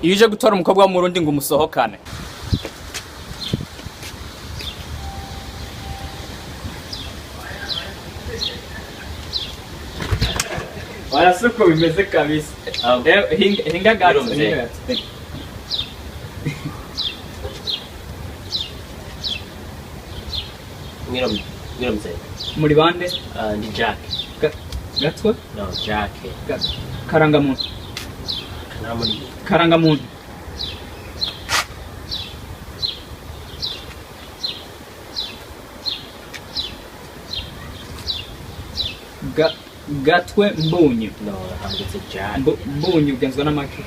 iyo uje gutora umukobwa wo mu Burundi ngo umusohokane warasuko bimeze kabisa hinga gato Ngiromze. muri bande Ni Jack. Gatwa? No, Jack. Karangamuntu. Karangamuntu. Gatwe Mbunyu. No, it's a Jack. Mbunyu ugenzwa n'amaki.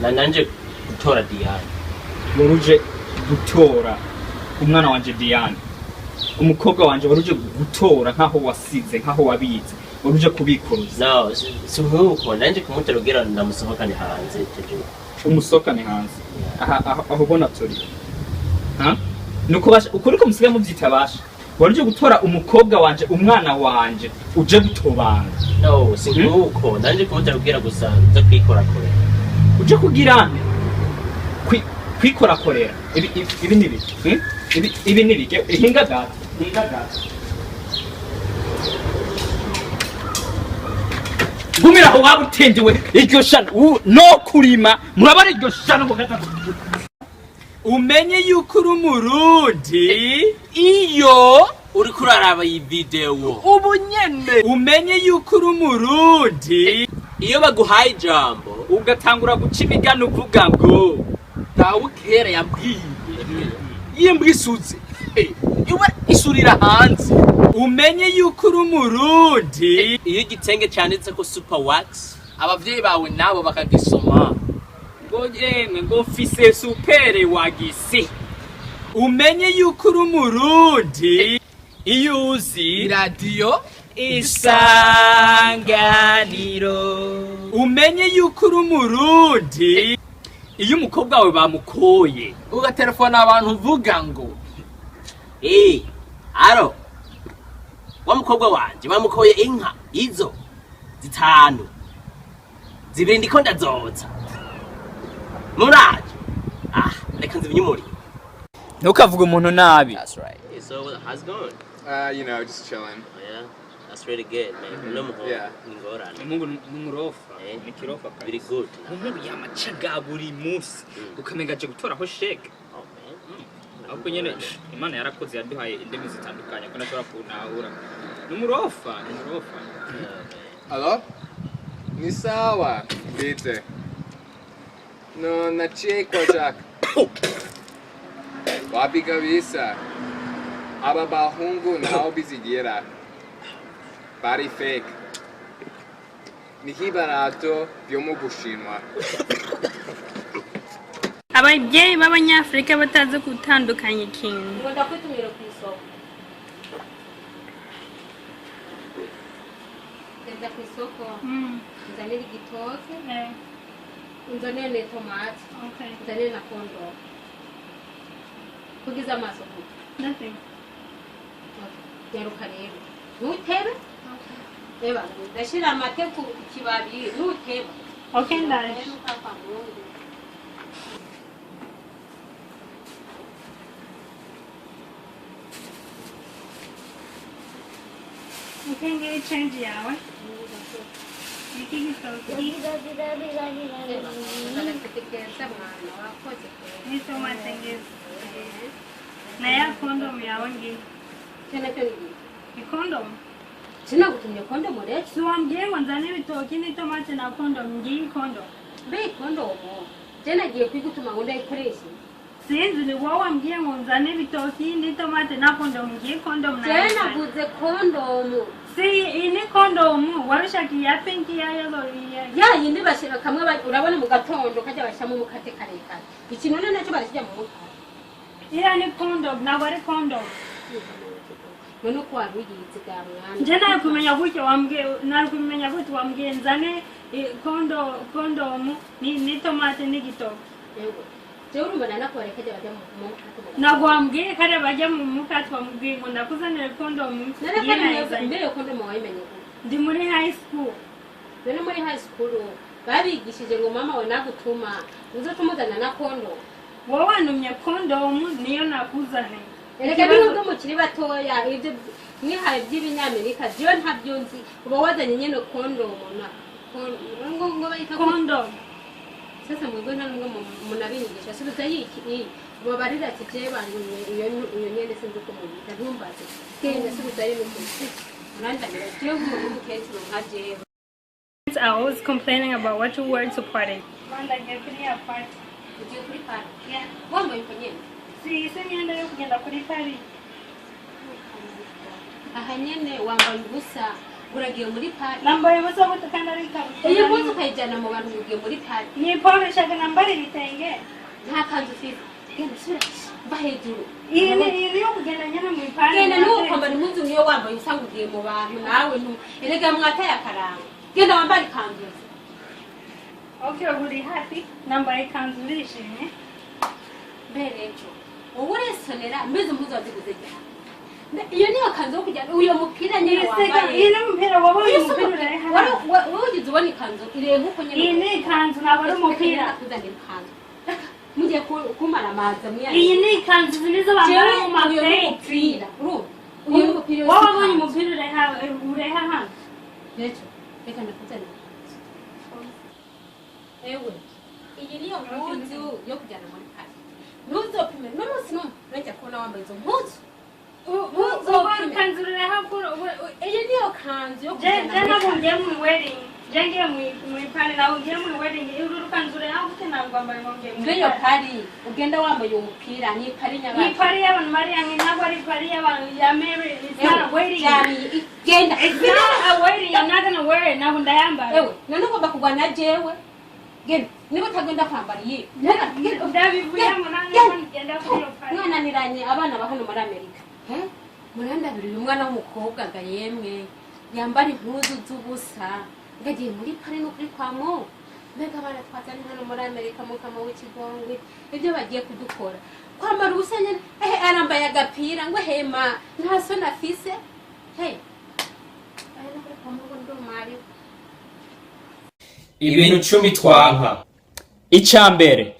Nanje gutora Diane. Waruje gutora umwana wanje Diane. Umukobwa wanje waruje gutora nkaho wasize nkaho wabize. Waruje kubikuruza. No, so nkuko nanje kumuterogera ndamusohokane hanze tejo. Umusohokane hanze. Aho bona tori. Ha? Nuko basha ukuriko musiga mu byitabasha. Waruje gutora umukobwa wanje umwana wanje uje gutobanga. No, sinkuko nanje kumuterogera gusa nza kwikorakora. Uje kugira kwikorakorera ibi nibi ibi nibi hinga gato gumira aho wabutendewe iryo shana no kurima murabara iryo shana ngo gata umenye yuko uri umurundi iyo uri kuraraba iyi video ubu nyene umenye yuko uri umurundi iyo baguhaye ijambo ugatangura guca imigano uvuga ngo dawe kera yabwiye yimbwisuze yuba isurira hanze umenye yuko uri umurundi iyo igitenge cyanditse ko super wax abavyeyi bawe nabo bakagisoma ngo yemwe ngo fise supere wagisi umenye yuko uri umurundi iyo uzi radio isanganiro umenye yuko uri umurundi iyo umukobwa wawe bamukoye ugaterefona abantu uvuga ngo aro wa mukobwa wanje bamukoye inka izo zitanu zibiri ndiko ndazoza muraje reka nzibinyumuri ntukavuga umuntu nabi. That's right. So how's it going? You know, just chilling. Oh, yeah, that's really good, man. Yeah. Mungu numurofa nikirofa Very good. Mungu yamacaga buri munsi ukamenga je gutora ho sheke. Oh man. Ahubwo nyene Imana yarakoze yaduhaye indimi zitandukanye ko nashobora kunahura. Numurofa. Hello? Ni sawa. Bite. No, nachekwa Jack. Wapi kabisa. Aba bahungu nao bizigira. Bari fake. Nikibarato byo mu gushinwa. Ababyeyi b'Abanyafrika batazi gutandukanya ikintu. Ngoda kwitumira ku isoko. Ndenda ku isoko. Nzanira igitoke. Nzanira ne tomate. Okay. Nzanira na kondo. Kugiza amaso ku. Nothing. Yaruka rero. Nutebe? Eba, ndashira amate ku kibabi. Nutebe. Okay, ndaje. Okay, ngiye change yawe. Ni tomate ngizi. Na ya condom yawe ngiye. Tena kwenye. Ni condom. Sina kutumia condom rero. Siwambwiye ngo nzane ibitoki n'itomate na condom ngiye condom. Be condom. Tena giye kwigutuma ngo ndayikoreshe. Sinzi ni wowe wambwiye ngo nzane ibitoki n'itomate na condom ngiye condom na. Tena guze condom. Si ini condom warushaki ya pink ya yellow ya yindi bashira kamwe urabona mu gatondo kajya bashamo mukate karekare. Ikintu none cyo barashya mu mutwe. Ira ni condom na wari condom. None ko warugize gamwana. Je nakumenya gutyo wambwiye nakumenya gutyo wambwiye nzane condom ni tomate ni gitoki. Yego. Je urumva nakore kajya bajya mu mutwe. Nagwambwiye kare bajya mu mukatwa mubwiye ngo ndakuzanira condom. None mbere condom wayimenye ko. Ndi muri high school. None muri high school babigishije ngo mama we nagutuma uzotumuzana na kondo wowe wanumye kondomu niyo nakuzane erega nubwo mukiri batoya ibyo mwihaye by'ibinyamerika byo ntabyo nzi uba wazanye nyene kondomu na ngo bayita kondomu sasa mwebwe nta nubwo munabigisha subiza yiki babarira ati je banyumye iyo nyene sinzi ko mubita ntumbaze kende subiza yino kuki nandamira je nk'umuntu kenshi nkaje I was complaining about what you were to party. Wanda ngekuria party. Uje kuri party. Yeah. Wambaye konyene. Si nyenda yo kugenda kuri party. Aha nyene wambaye ubusa uragiye muri party. Nambaye ubusa gutukana ari kabuza. Iyo mpuzu ukayijana mu bantu ugiye muri party. Ni pole shaka nambari ibitenge. Nta kanzu ufite. Genda sura bahejuru. Iri yo kugenda nyene mu party. Genda nuko kwambara impuzu niyo wambaye usanga ugiye mu bantu nawe erega mwataye akaranga. Genda wambaye ikanzu. Okay, uri happy? Nambaye ikanzu urishimye. Berejo. Wowe uresonera mbeze impuzu waziguze cyane. Iyo niyo kanzu yo kujyana uyo mupira nyine wambaye. Iyi ni umupira wabaye umupira uri hano. Wowe ugize ubona ikanzu ire nkuko nyine. Iyi ni ikanzu ntabwo ari umupira. Kuzanira ikanzu. Mugiye kumara amazi muyane. Iyi ni ikanzu zinizo bambara mu mapira. Uyu mupira wowe wabonye umupira uri hano. Berejo. Reka ndakuzanira. Ewe. Iyi niyo mpuzu yo kujyana muri party. Ntuzopime n'umunsi n'umwe urajya kubona wambaye izo mpuzu. Kanzu uri hano. Iyi niyo kanzu yo kujyana muri party. Jana bungiye mu wedding. Jangiye mu party nawe ugiye mu wedding. Uru kanzu uri hano gute ntabwo wambaye ngiye mu. Iyo party ugenda wambaye umupira ni party nyabaki. Ni party y'abantu Maria ntabwo ari party y'abantu ya Mary. It's not a wedding. Genda. It's not a wedding. I'm not gonna wear it. Ntabwo ndayambara. Ewe, none ugomba kugwana jewe. Genda. Niba utagenda kwambara iyi. Ndabivuyemo nanjye ngenda kuri iyo party. Mwananiranye abana ba hano muri Amerika. Murandabirira umwana w'umukobwa ga yemwe yambara impuzu z'ubusa ngagiye muri party no kuri kwamo. Mbega abana twazanye hano muri Amerika mu kama w'ikigongwe ibyo bagiye kudukora. Kwambara ubusa nyene arambaye agapira ngo hema nta so nafise. Hey. Ayana kuri kwamo ngo ndo mari. Ibintu 10 twanka. Icambere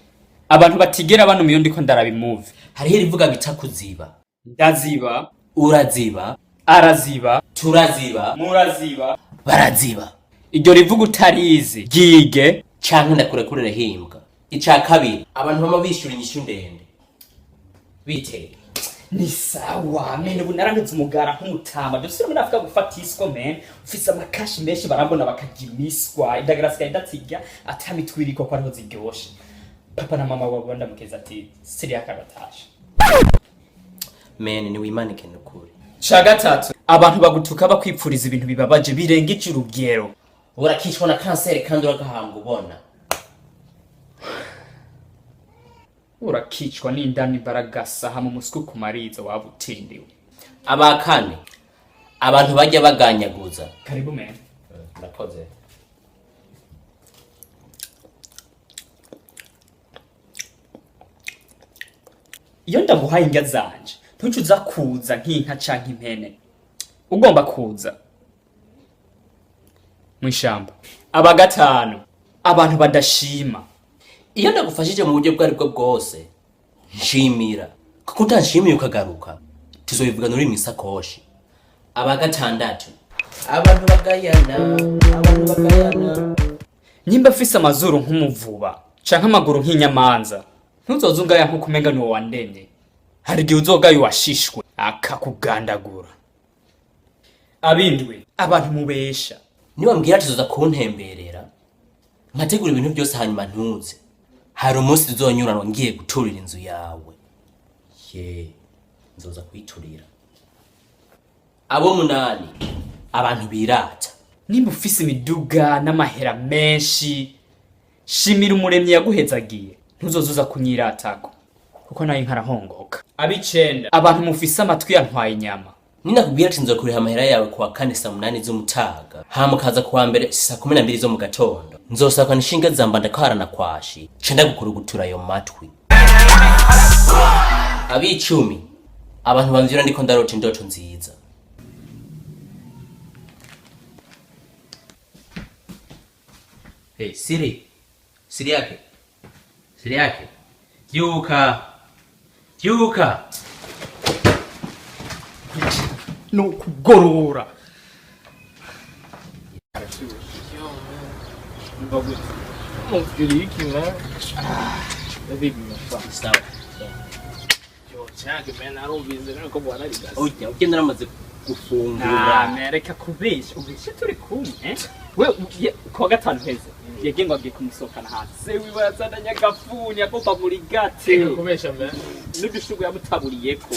abantu batigera bano miyo ndiko ndarabimove. Hariho rivuga bita kuziba. Ndaziba, uraziba, araziba, turaziba, muraziba, baraziba. Iryo rivuga utarizi gige canke ndakurekurire himbwa. Ica kabiri abantu bama bishura inyishu ndende. Bite ni sawa mene bunarangeze umugara nk'umutama dusire muri Afrika gufata isiko men ufise amakashi menshi barambona bakagimiswa idagrasika idatsiga atamitwiriko ko ariho ziryoshe papa na mama wabo ndamukeza ati siri akagatasha men ni wimanike nukuri. Ca gatatu abantu bagutuka bakwipfuriza ibintu bibabaje birengeje urugero urakishwa na kanseri kandi uragahanga ubona urakicwa n'indani baragasa hamwe musku kumarizo wabutindiwe. Abakane abantu bajya baganyaguza. Karibu men. Nakoze. Iyo ndaguhaye inga zanje ntucuza kuza nk'inka canke impene ugomba kuza mwishamba. Abagatanu abantu badashima. Iyo ndagufashije mu buryo bwari bwo bwose nshimira kuko utanshimiye ukagaruka tuzobivuga nuri mu isakoshi. Abagatandatu abantu bagayana. Nyimba fisa amazuru nk'umuvuba canke amaguru nk'inyamanza ntuzozungaya nko kumenga ni wandemye. Hari igihe uzogaye washishwe akakugandagura. Abindwe abantu mubesha. Niba mbwira tuzoza kuntemberera nkategura ibintu byose hanyuma ntuze hari umunsi tuzonyuranwa ngiye guturira inzu yawe. Nzoza kwiturira. Abo munani abantu birata. Nimba ufise imiduga n'amahera menshi shimira umuremyi yaguhezagiye ntuzozuza kunyiratako kuko nayo nkarahongoka. Abicenda abantu mufise amatwi yantwaye inyama. Ninakubwira ati nzokuriha amahera yawe kuwa 4 saa 8 z'umutaga hama kaza kuwa mbere saa 12 zo mu gatondo nzosaka nishinga zamba ndakarana kwashi cenda gukurugutura ayo matwi. Abicumi abantu bamvira ndiko ndarota indoto nziza. Hey, Siri yake byuka no kugorora Urukurikirane man. David mafaa. sawa Yo cyangwa man arumvize nako bwana ari gas. ujya ugenda namaze gufungura reka kubesha ubeshe turi kumwe we kwa gatanu heza yagengwa agiye kumusohokana hanze se wibazana nyagafuni agomba muri gate Kubesha man. n'ibishugo yamutabuliyeko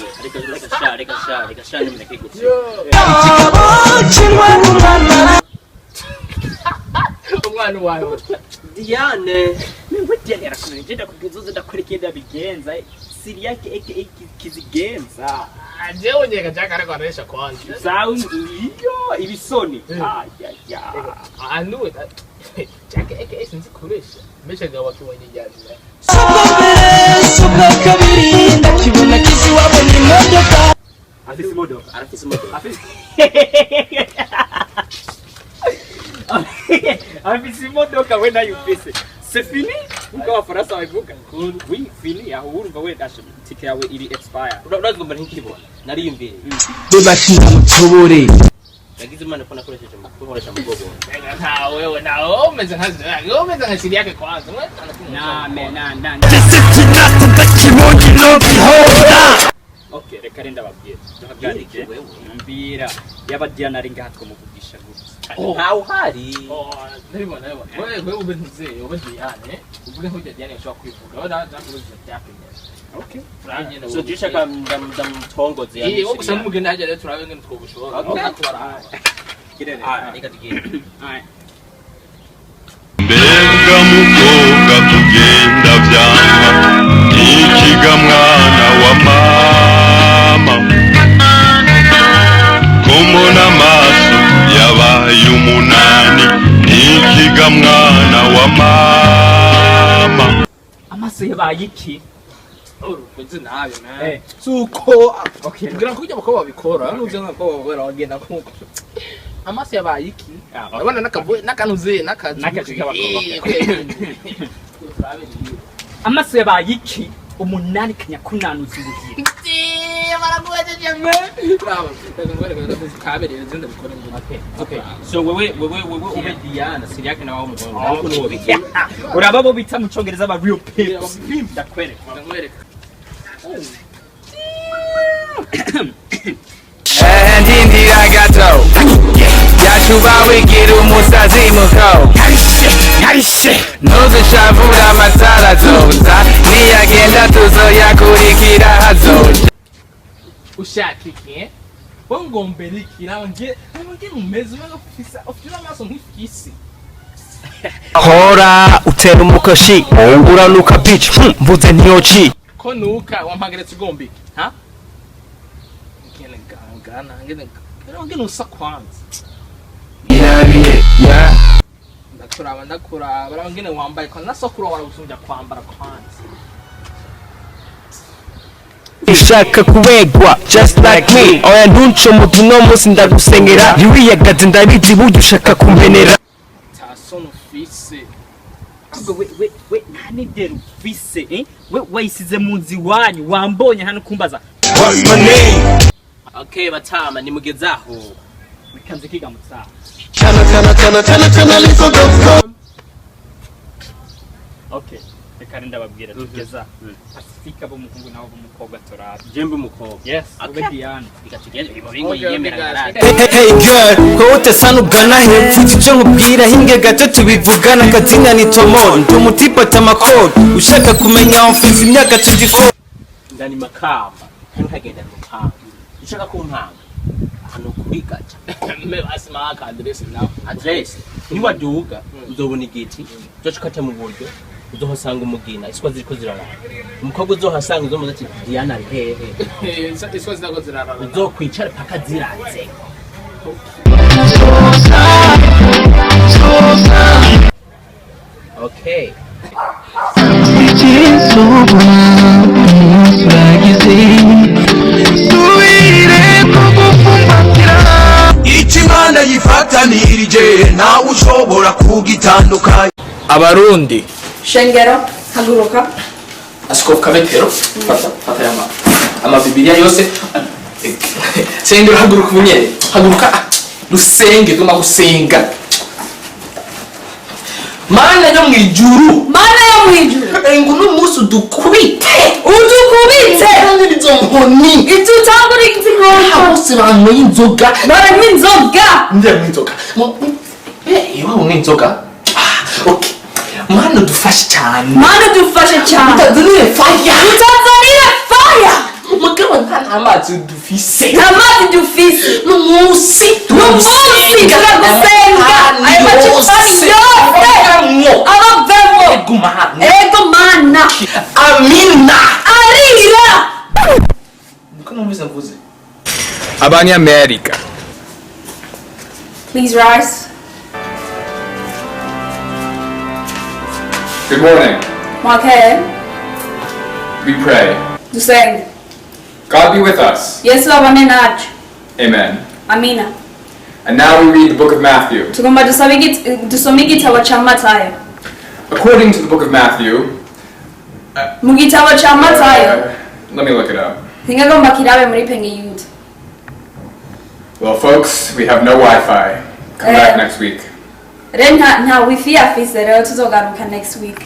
reka sha nimuneke gutya Umwana wawe. Diane wewe Diane yarakunanye ngenda kugizoza ndakwerekeza bigenza siri yake kizigenza Ajewe nyeka cyaka ariko aresha kwanza. zawe iyo ibisoni ya Anu cyaka eke sinzi kubesha. Mesha gawa kibonye njyana. Subwa kabiri ndakibona kizi wabona imodoka afise imodoka afise imodoka we nayo ufise c'est fini uko abafaransa babivuga oui fini aho urumva we dashe tike yawe iri expire urazigomba ntikibona nariyumviye bebashinga mutobore yagize imana ko nakoresheje mu gukoresha mu gogo Na wewe na umeze nkazi. Yo umeze nka siri yake kwanza. na okay reka renda babwira ndahagarike mbira yaba Diana ari ngaha twamuvugisha gutya ntawe uhari Ndabibona. Wewe ubenze Diane. Uvuge ko Diane ashobora kwivuga. Wada ndakuruza cyapenya. okay so dushaka ndamtongoze Wowe gusa n'umugeni hajya rero turabe ngene twobushobora. Kubara. kirere reka tugende mbega mukobwa kugenda byanga ikiga mwana wa mama kumona amaso yabaye umunani ikiga mwana wa mama amaso yabaye iki Urukunze nabi man. Suko. Okay. Ngira ko kujya bakobwa babikora. Nuze nkako babera bagenda nkuko. Amaso yabaye iki? Urabona nakanuze nakazi. amaso yabaye iki umunani kanyakunanuza ubuhira Baraguhejeje mwe. Bravo. Ndagomba kabereye zenda bikora ngo. okay so wewe ube Diana siri yake nawe umugongo ariko nuwo uraba bo bita mu cyongereza aba real pips ndakwereka ndindira gato yacuba wigira umusazi muko ntuzishavura amatara azoza niyagenda tuzoyakurikira hazoja Ushaka iki? Bongombelekira nge umeze ufisa ufira amaso nk'ifisi. hora utera umukoshi uranuka bitch mvuze ntiyoci Ko nuka wampageretse ugombi. Ha? Ngene usa kwanza. irabiye ya Ndakuraba barangene wambaye kwa nasokura waragusumbya kwambara kwanza. ushaka kubegwa just like me oya ntunco mutu no munsi ndagusengera ntiwiyagaze ndabizi burya ushaka kumbenera Tasono fise. we nta nidera ufise we wayisize mu nzi wanyu wambonye hano kumbaza what's my name okay batama nimugezaho bikanze kiga mutsa chana liko go okay reka ndababwira tugeza Pacifica bo muhungu nawo bo mukobwa torara jembe umukobwa yes ube Diana ikatugenda bibo bingo yiyemera garante hey girl ko utesana ugana he mfite icyo nkubwira hinge gato tubivugana akazinga ni tomo ndi umutipa tamakoro ushaka kumenya mfite imyaka 24 ndani makamba nkagenda mukamba ushaka kumpanga hano kuri gacha Me basima ka address nawe. address niwa duga uzobona igiti cyo cukata mu buryo uzohasanga umugina iswa ziriko zirarara umukobwa uzohasanga uzomuza ati Diana ari hehe Iswa zinago zirarara. uzokwicara paka ziranze okay Ichimana yifatanirije nawe ushobora kugitandukanya Abarundi. Shengero, haguruka. Askofu Kabetero. Fata yama. Ama Bibiliya yose. Shengero haguruka ubunyere. Haguruka. Dusenge tuma gusenga. Mana yo mwijuru. Mana yo mwijuru. Ngo n'umunsi udukubite. Udukubite. Kandi izo nkoni. Itutangura inzira. Bose banyoye inzoga. Baranywa inzoga. Ndemwe inzoga. Iwabo nk'inzoga. Okay. Mana dufashe cyane. Mana dufashe cyane. Utazanire fire. Utazanire fire. Mugabo nta amazi dufise. Nta mazi dufise. N'umunsi turagusenga. Ayo macipari yose. Abavemo. Ego mana. Amina. Arira. Niko numvise mvuze. Abanyamerika. Please rise. Good morning. Okay. We pray. Dusenge. God be with us. Yesu abane nacu. Amen. Amina. And now we read the book of Matthew. Tugomba dusome igitabo ca Matayo. According to the book of Matthew, Mu gitabo ca Matayo. let me look it up. Ngagomba kirabe muri pengi yude. Well, folks, we have no Wi-Fi. Come back next week. Renta nta wifi afise rero tuzogaruka next week.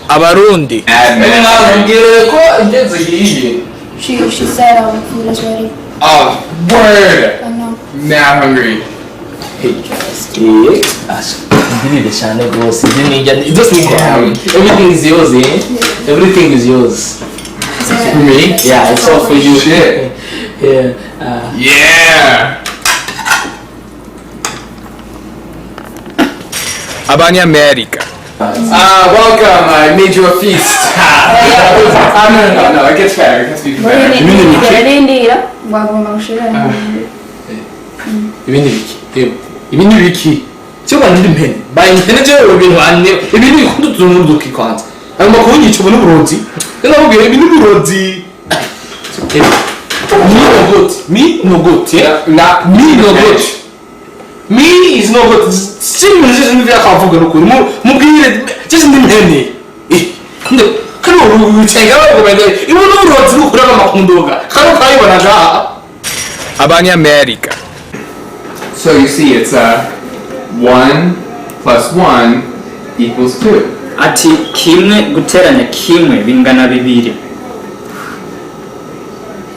Abarundi. She said food is ready. Oh, word! I know. Now hungry. Everything is yours, eh? Everything is yours. For me? Yeah, it's all for you. Shit. Yeah. Yeah! Abanyamerika. Welcome. I made you a feast. No, it gets better. It gets even better. Ibindi biki cyo bandira impene bayintene cyo ibintu banne ibindi bikundo tunumuduki kwanza ayo makuru yico bone burozi ndababwiye ibindi burozi me no good yeah Not me no good fish. me is no good still just in the kavuga no kuri mubwire just ndi impene ndo kano ucenga bagomba ibintu burozi ukura amakundoga kano kayibonaga Abanyamerika. So you see, it's 1 plus 1 equals 2. Ati kimwe guteranya kimwe bingana bibiri.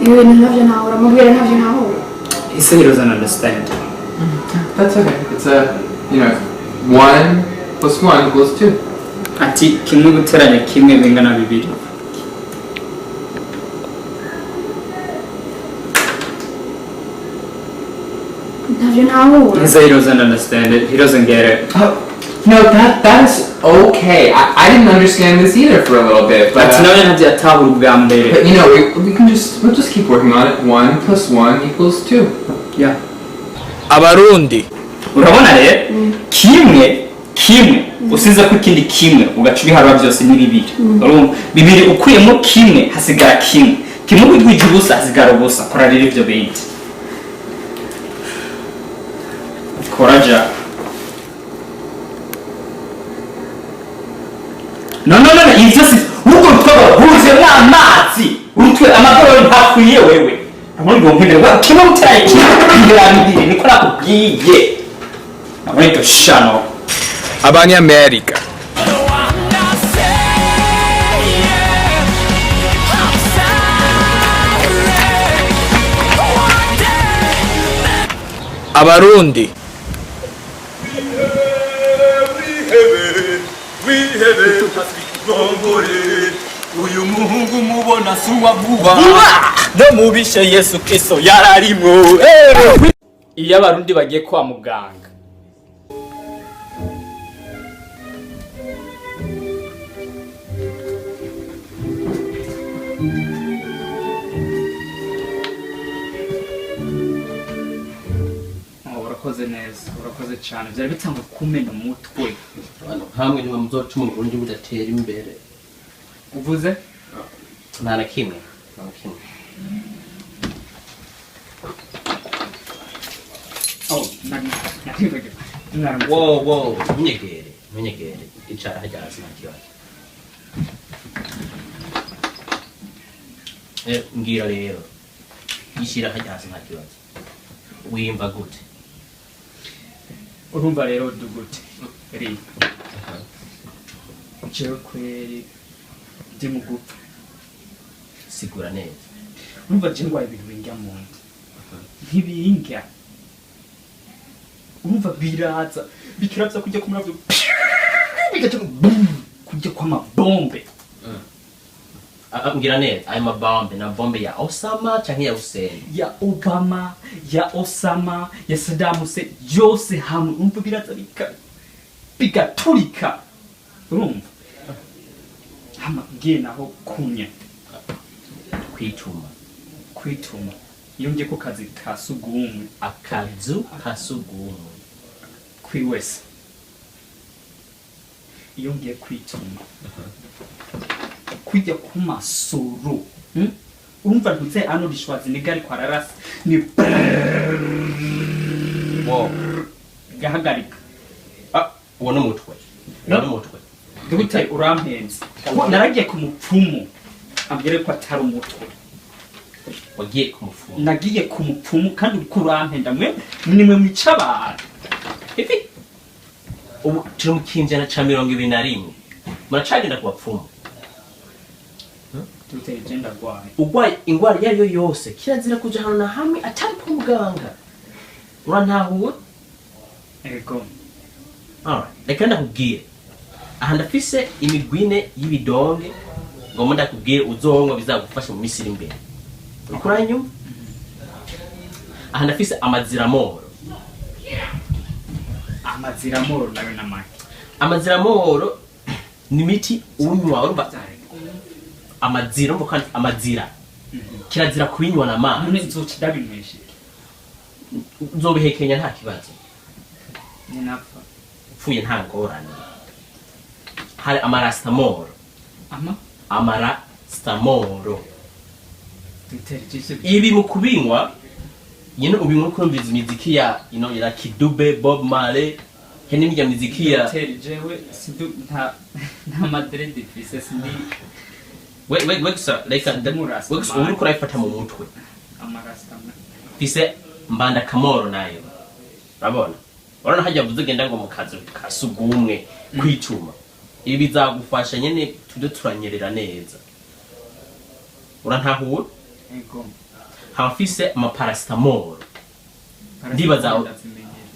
You ntavyo nawe uramubwira ntavyo nawe. He said he doesn't understand. That's okay. It's 1 plus 1 equals 2. Ati kimwe guteranya kimwe bingana bibiri. He said he doesn't understand it. He doesn't get it. No, that is okay. I didn't understand this either for a little bit, but you know, we'll just keep working on it. 1 plus 1 equals 2. Yeah. Abarundi. Urabona rero kimwe usize ko ikindi kimwe ugaca ibiharura byose ni bibiri. Urumva bibiri ukuyemo kimwe hasigara kimwe wigwije ubusa hasigara ubusa. Kora rero ibyo bindi. Koraja. No, it's just uko twabahuze n'amazi. Urutwe amagoro ntakwiye wewe. Ntabwo ngompinde wa kimwe mutaye kimwe niko nakubwiye. Ntabwo shano. Abanyamerika. Abarundi. Uyu muhungu mubona suwa vuba no mubishe Yesu Kristo yararimwo. Iyo abarundi bagiye kwa muganga urakoze neza, urakoze cyane. Byari bitanga kumena umutwe. Hamwe ni muzoca mu Burundi budatera imbere. Uvuze? Nta na kimwe. Oh, Wo munyegere icara hajya hasi nta kibazo. Ngira rero ishira hajya hasi nta kibazo. Wimva gute? Urumva rero dugute ri jewe kweri ndi mu gupfa. Sigura neza. Urumva je ngwaye ibintu binjya mu nda ntibinjya. Urumva biraza bikiravya kujya kumravyo bigaca kujya kwa mabombe. Ngira neza ayo mabombe na bombe ya Osama canke ya Hussein, ya Obama, ya Osama, ya Saddam Hussein, yose hamwe umva biraza bigaturika. Urumva hama ngiye naho kunya kwituma iyo ngiye ku kazi ka sugumwe, akazu ka sugumwe kwiwese iyo ngiye kwituma kujya ku masoro. Urumva ntutse ano rishwazi nigari kwa rarasi ni gahagarika. Uwo n'umutwe dute urampenze naragiye ku mupfumu ambwire ko atari umutwe. wagiye ku mupfumu? Nagiye ku mupfumu kandi uri kurampenda mwe nimwe mwica abantu. Ifi ubu turi mu kinjana ca 21 muracagenda ku bapfumu. Dute genda gwaye ugwaye ingwara yariyo yose kirazira kuja hano na hamwe atari ku muganga. Urantahuwe? Ego. Reka ndakubwire aha ndafise imigwine y'ibidonge ngo ndakubwire uzonwa bizagufasha mu misiri imbere. Ukuranyuma? Aha ndafise amaziramoro. Amaziramoro nayo namaki. Amaziramoro ni miti unywa urumva amazira mbo kandi amazira kirazira kubinywa na mazi. None nzokidabinweshe nzobihekenya nta kibazo. Ni napfa pfuye nta ngorane. Hari amarastamoro. Amarastamoro ibi mu kubinywa nyine ubinywa kumviza imiziki ya ya Kidube, Bob Marley, hene n'ijya miziki ya jewe sindu nta madre difficile sindi wegsa like wegsa uri kurayifata mu mutwe. Amarastamoro fise mbanda kamoro nayo urabona hajya buzugenda ngo mu kazi kasugumwe kwicuma. Ibi bizagufasha nyene tude turanyerera neza. Urantahuwe? Ego. Hafise amaparastamol. Ndibaza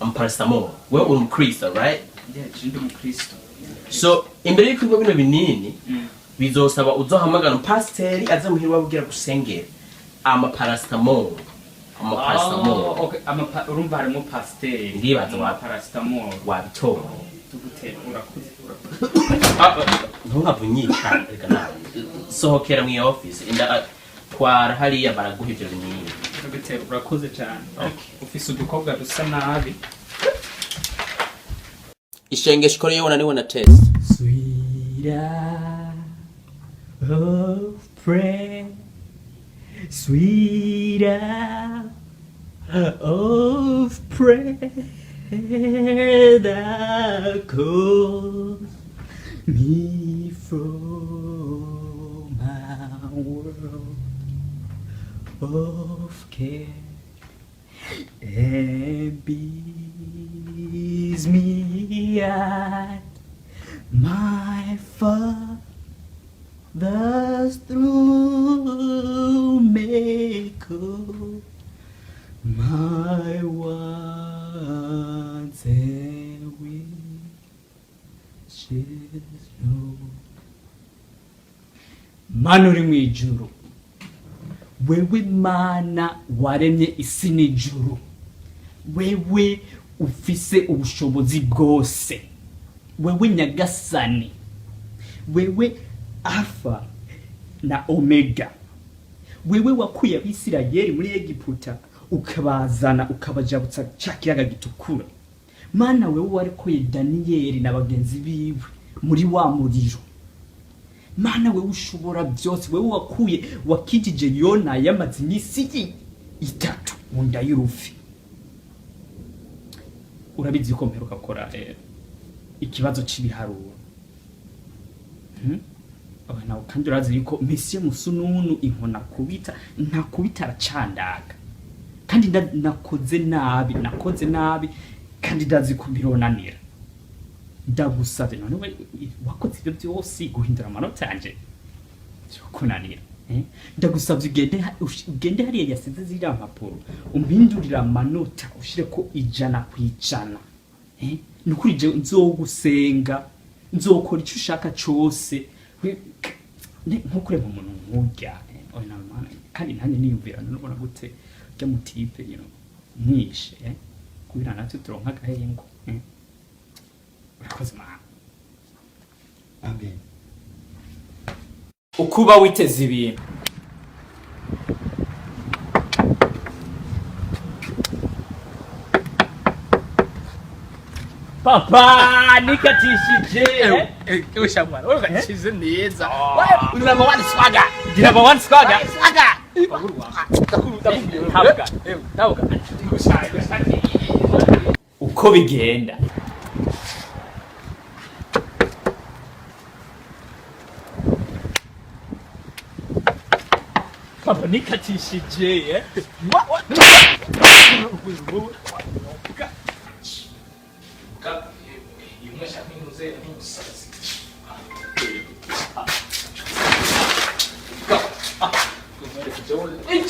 amaparastamol. Wewe uri mukristo, right? Yeah, ndi mukristo. So imbere y'uko bino binini bizosaba uzohamagara pasiteri aze muhirwa bugira gusengera amaparastamol. Okay, urumva harimo pasiteri. Ndibaza wa parastamol wabitora. Tugute urakuze. Ntungavunyica reka nawe sohokera mu office inda twara hariya baraguha ibyo binini. Tugute urakuze cyane. Ufise udukobwa dusa nabi. Ishengesho kore yona niwe na test. Sweeter of prayer, sweeter of prayer that calls me from my world of care and bids me at my Father's throne may call my wants and wishes known. Mana uri mwijuru, wewe Mana waremye isi n'ijuru, wewe ufise ubushobozi bwose, wewe Nyagasani, wewe Alpha na Omega, wewe wakuye Abisirayeli muri Egiputa ukabazana ukabajabutsa ca kiyaga gitukura. Mana wewe warikoye Daniyeli na bagenzi biwe muri wa muriro. Mana wewe ushobora byose, wewe wakuye wakijije Yona yamaze imisi 3 mu nda y'urufi. urabizi ko mperuka gukora ikibazo c'ibiharuro nawe kandi urazi yuko Monsieur Musununu inkona kubita ntakubita aracandaga kandi nakoze nabi kandi ndazi kubironanira ndagusabye none wakoze ibyo byose guhindura amanota yanje kunanira ndagusabye ugende hariya yasize ziriya mpapuro umpindurira amanota ushire ko 100% nukuri je nzogusenga nzokora icyo ushaka cyose nkuko reba umuntu nk'urya kandi nanjye niyumvira nubona gute rya mutipe mwishe kubira natwe turonka agahengo urakoze mana amen ukuba witeze ibintu papa nikatishije ushamwana wewe gatishije neza wewe number 1 swagger number 1 swagger tabuka uko bigenda papa nikatishije Ini